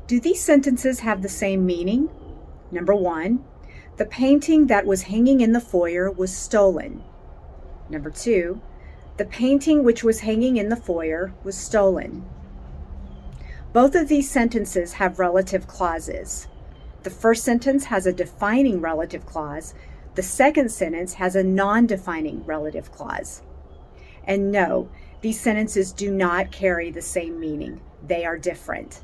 Do these sentences have the same meaning? Number 1, the painting that was hanging in the foyer was stolen. Number 2, the painting which was hanging in the foyer was stolen. Both of these sentences have relative clauses. The first sentence has a defining relative clause. The second sentence has a non-defining relative clause. And no, these sentences do not carry the same meaning. They are different.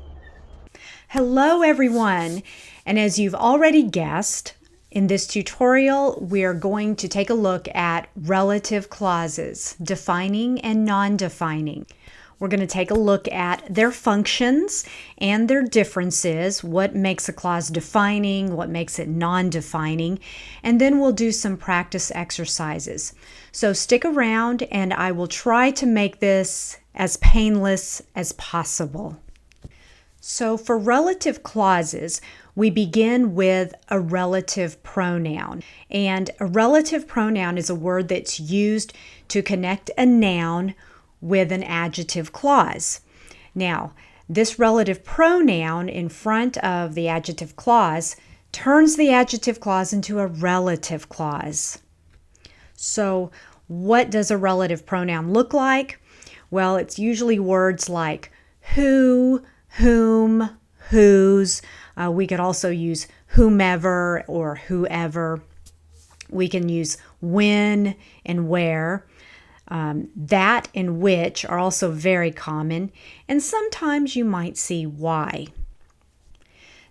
Hello everyone, and as you've already guessed, in this tutorial we are going to take a look at relative clauses, defining and non-defining. We're going to take a look at their functions and their differences, what makes a clause defining, what makes it non-defining, and then we'll do some practice exercises. So stick around and I will try to make this as painless as possible. So for relative clauses, we begin with a relative pronoun. And a relative pronoun is a word that's used to connect a noun with an adjective clause. Now, this relative pronoun in front of the adjective clause turns the adjective clause into a relative clause. So what does a relative pronoun look like? Well, it's usually words like who, whom, whose. We could also use whomever or whoever. We can use when and where. That and which are also very common, and sometimes you might see why.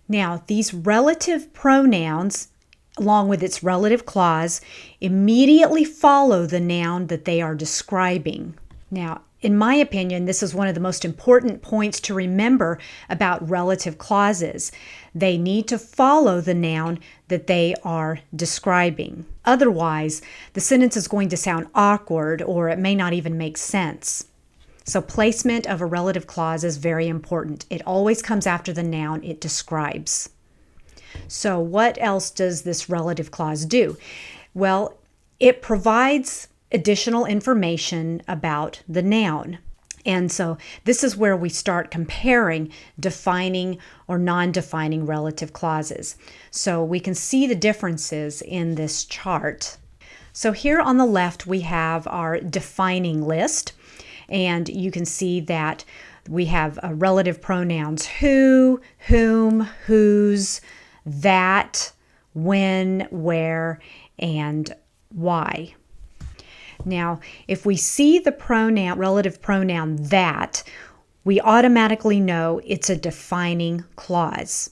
Now, these relative pronouns, along with its relative clause, immediately follow the noun that they are describing. Now, in my opinion, this is one of the most important points to remember about relative clauses. They need to follow the noun that they are describing. Otherwise, the sentence is going to sound awkward or it may not even make sense. So placement of a relative clause is very important. It always comes after the noun it describes. So what else does this relative clause do? Well, it provides additional information about the noun. And so this is where we start comparing defining or non-defining relative clauses. So we can see the differences in this chart. So here on the left we have our defining list, and you can see that we have relative pronouns who, whom, whose, that, when, where, and why. Now, if we see the relative pronoun that, we automatically know it's a defining clause.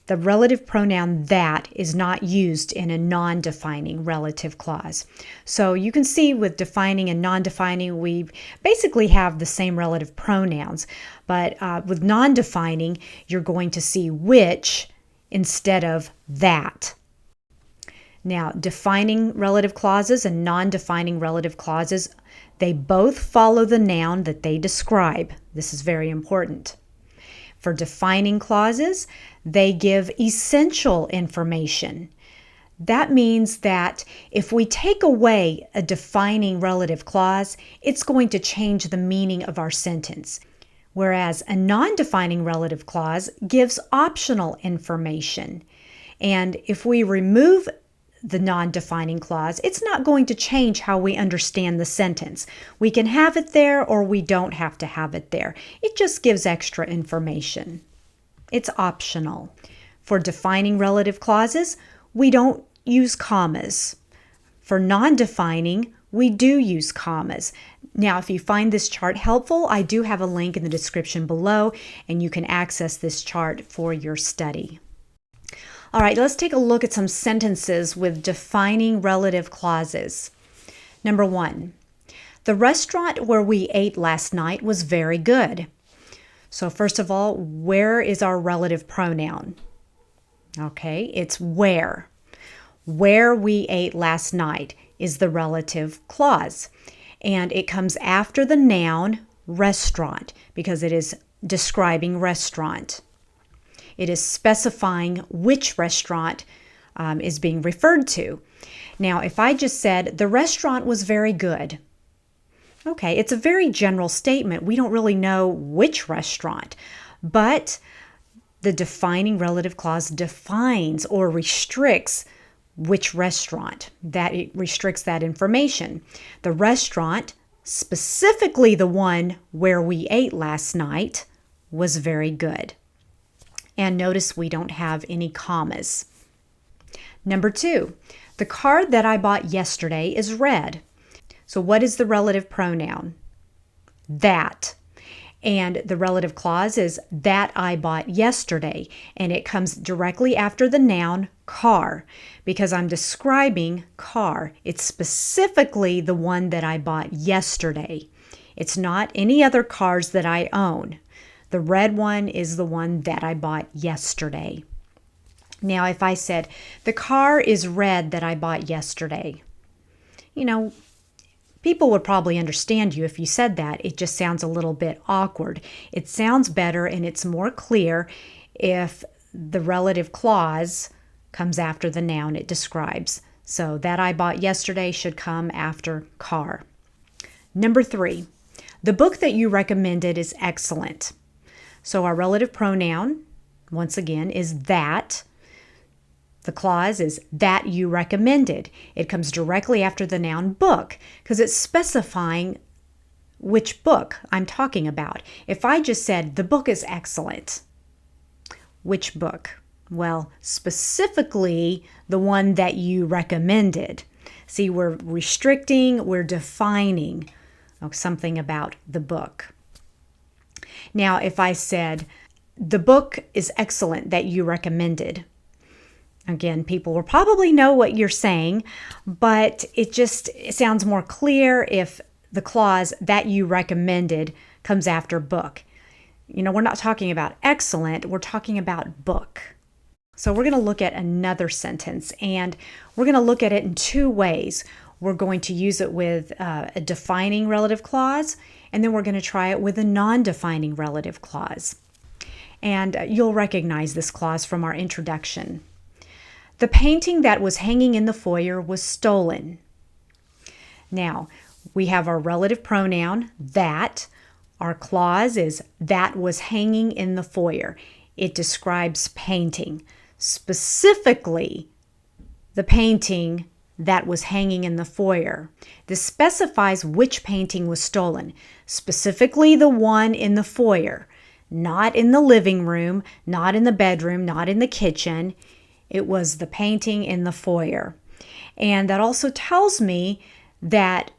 The relative pronoun that is not used in a non-defining relative clause. So you can see with defining and non-defining, we basically have the same relative pronouns. But with non-defining, you're going to see which instead of that. Now, defining relative clauses and non-defining relative clauses, they both follow the noun that they describe. This is very important. For defining clauses, they give essential information. That means that if we take away a defining relative clause, it's going to change the meaning of our sentence. Whereas a non-defining relative clause gives optional information. And if we remove the non-defining clause, it's not going to change how we understand the sentence. We can have it there or we don't have to have it there. It just gives extra information. It's optional. For defining relative clauses, we don't use commas. For non-defining, we do use commas. Now, if you find this chart helpful, I do have a link in the description below, and you can access this chart for your study. All right, let's take a look at some sentences with defining relative clauses. Number 1, the restaurant where we ate last night was very good. So first of all, where is our relative pronoun? Okay, it's where. Where we ate last night is the relative clause. And it comes after the noun restaurant because it is describing restaurant. It is specifying which restaurant is being referred to. Now, if I just said, the restaurant was very good. Okay, it's a very general statement. We don't really know which restaurant, but The defining relative clause defines or restricts which restaurant. That it restricts that information. The restaurant, specifically the one where we ate last night, was very good. And notice we don't have any commas. Number 2, the car that I bought yesterday is red. So what is the relative pronoun? That. And the relative clause is that I bought yesterday. And it comes directly after the noun car because I'm describing car. It's specifically the one that I bought yesterday. It's not any other cars that I own. The red one is the one that I bought yesterday. Now, if I said, the car is red that I bought yesterday, people would probably understand you if you said that. It just sounds a little bit awkward. It sounds better and it's more clear if the relative clause comes after the noun it describes. So that I bought yesterday should come after car. Number 3, the book that you recommended is excellent. So our relative pronoun, once again, is that. The clause is that you recommended. It comes directly after the noun book because it's specifying which book I'm talking about. If I just said the book is excellent, which book? Well, specifically the one that you recommended. See, we're restricting, we're defining something about the book. Now, if I said the book is excellent that you recommended, again, people will probably know what you're saying, but it sounds more clear if the clause that you recommended comes after book. We're not talking about excellent, we're talking about book. So we're going to look at another sentence, and we're going to look at it in 2 ways. We're going to use it with a defining relative clause, and then we're going to try it with a non-defining relative clause. And you'll recognize this clause from our introduction. The painting that was hanging in the foyer was stolen. Now, we have our relative pronoun, that. Our clause is that was hanging in the foyer. It describes painting, specifically the painting that was hanging in the foyer. This specifies which painting was stolen, specifically the one in the foyer, not in the living room, not in the bedroom, not in the kitchen. It was the painting in the foyer. And that also tells me that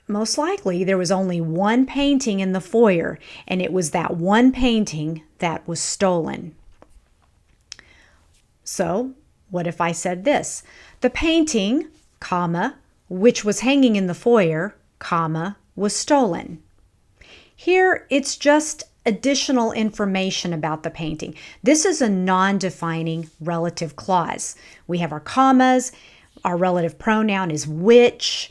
most likely there was only one painting in the foyer, and it was that one painting that was stolen. So, what if I said this? The painting, comma, which was hanging in the foyer, comma, was stolen. Here, it's just additional information about the painting. This is a non-defining relative clause. We have our commas, our relative pronoun is which,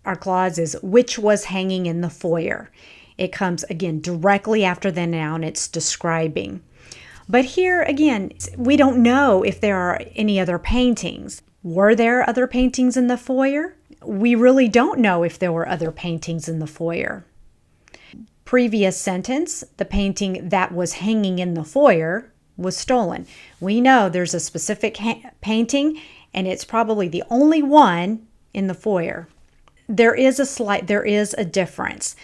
our clause is which was hanging in the foyer. It comes, again, directly after the noun it's describing. But here, again, we don't know if there are any other paintings. Were there other paintings in the foyer? We really don't know if there were other paintings in the foyer. Previous sentence, the painting that was hanging in the foyer was stolen. We know there's a specific painting, and it's probably the only one in the foyer. There is a difference.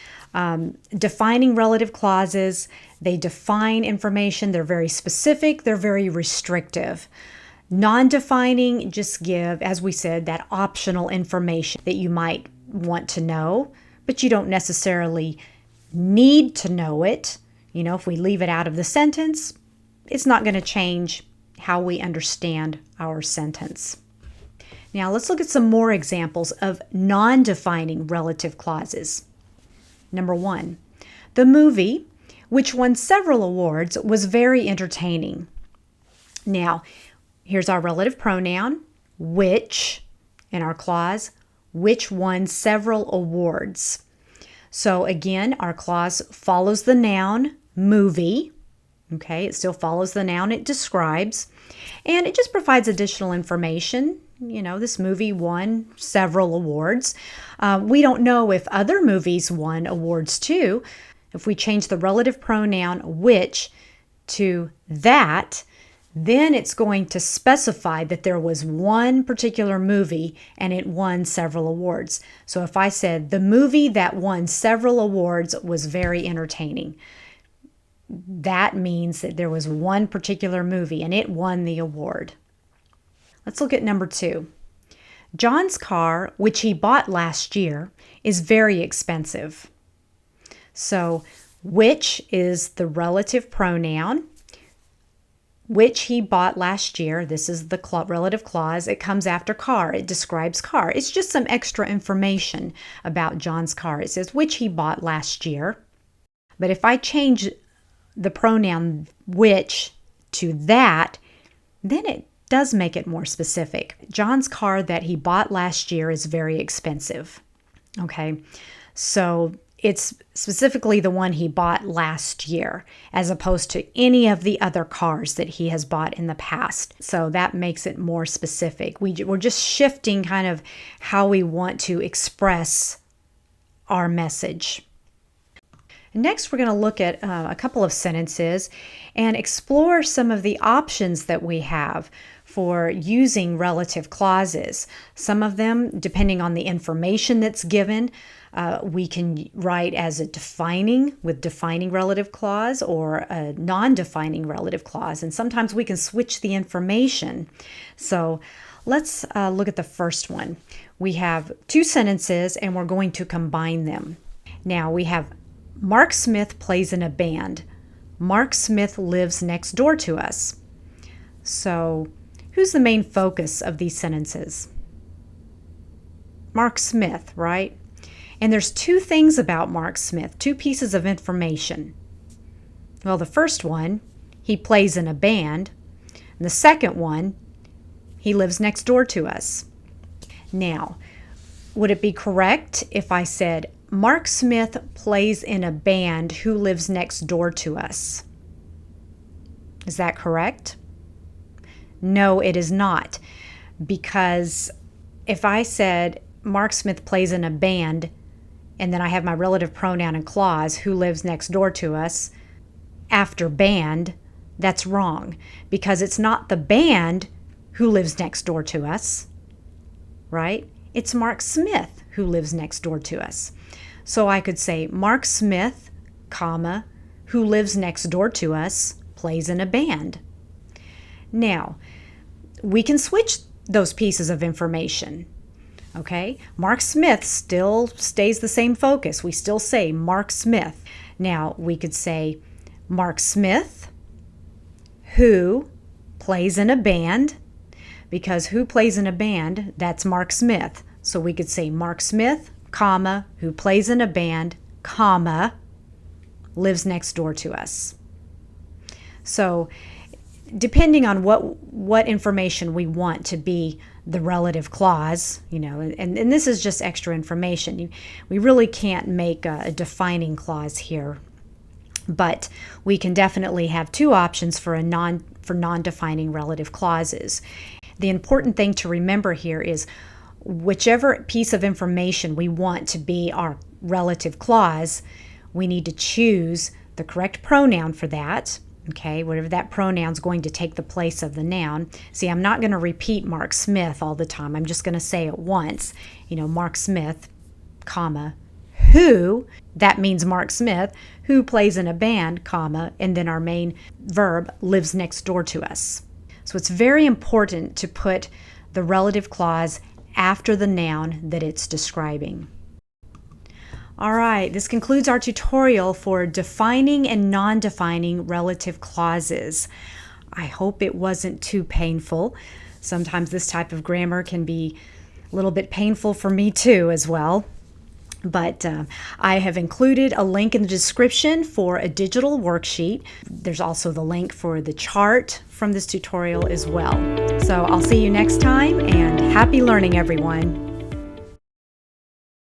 Defining relative clauses, they define information, they're very specific, they're very restrictive. Non-defining just give, as we said, that optional information that you might want to know, but you don't necessarily need to know it. If we leave it out of the sentence, it's not going to change how we understand our sentence. Now let's look at some more examples of non-defining relative clauses. Number 1, the movie, which won several awards, was very entertaining. Now, here's our relative pronoun, which, in our clause, which won several awards. So again, our clause follows the noun, movie. Okay, it still follows the noun it describes. And it just provides additional information. This movie won several awards. We don't know if other movies won awards too. If we change the relative pronoun which to that, then it's going to specify that there was one particular movie and it won several awards. So if I said the movie that won several awards was very entertaining, that means that there was one particular movie and it won the award. Let's look at number 2. John's car, which he bought last year, is very expensive. So which is the relative pronoun, which he bought last year. This is the relative clause. It comes after car. It describes car. It's just some extra information about John's car. It says which he bought last year. But if I change the pronoun which to that, then it does make it more specific. John's car that he bought last year is very expensive. Okay, so it's specifically the one he bought last year, as opposed to any of the other cars that he has bought in the past. So that makes it more specific. We're just shifting kind of how we want to express our message. Next, we're going to look at a couple of sentences and explore some of the options that we have for using relative clauses. Some of them, depending on the information that's given, we can write as a defining with defining relative clause or a non-defining relative clause. And sometimes we can switch the information. So let's look at the first one. We have 2 sentences and we're going to combine them. Now we have Mark Smith plays in a band. Mark Smith lives next door to us. So who's the main focus of these sentences? Mark Smith, right? And there's 2 things about Mark Smith, 2 pieces of information. Well, the first one, he plays in a band. And the second one, he lives next door to us. Now, would it be correct if I said, Mark Smith plays in a band who lives next door to us? Is that correct? No, it is not. Because if I said Mark Smith plays in a band and then I have my relative pronoun and clause who lives next door to us after band, that's wrong. Because it's not the band who lives next door to us, right? It's Mark Smith who lives next door to us. So I could say Mark Smith, comma, who lives next door to us, plays in a band. Now, we can switch those pieces of information. Okay? Mark Smith still stays the same focus. We still say Mark Smith. Now, we could say Mark Smith, who plays in a band, because who plays in a band, that's Mark Smith. So we could say Mark Smith, comma, who plays in a band, comma, lives next door to us. So depending on what information we want to be the relative clause, and this is just extra information. We really can't make a defining clause here, but we can definitely have 2 options for non-defining relative clauses. The important thing to remember here is whichever piece of information we want to be our relative clause, we need to choose the correct pronoun for that. Okay, whatever that pronoun's going to take the place of the noun. See, I'm not going to repeat Mark Smith all the time. I'm just going to say it once. Mark Smith, comma, who, that means Mark Smith, who plays in a band, comma, and then our main verb lives next door to us. So it's very important to put the relative clause after the noun that it's describing. All right, this concludes our tutorial for defining and non-defining relative clauses. I hope it wasn't too painful. Sometimes this type of grammar can be a little bit painful for me too as well. But I have included a link in the description for a digital worksheet. There's also the link for the chart from this tutorial as well. So I'll see you next time, and happy learning, everyone.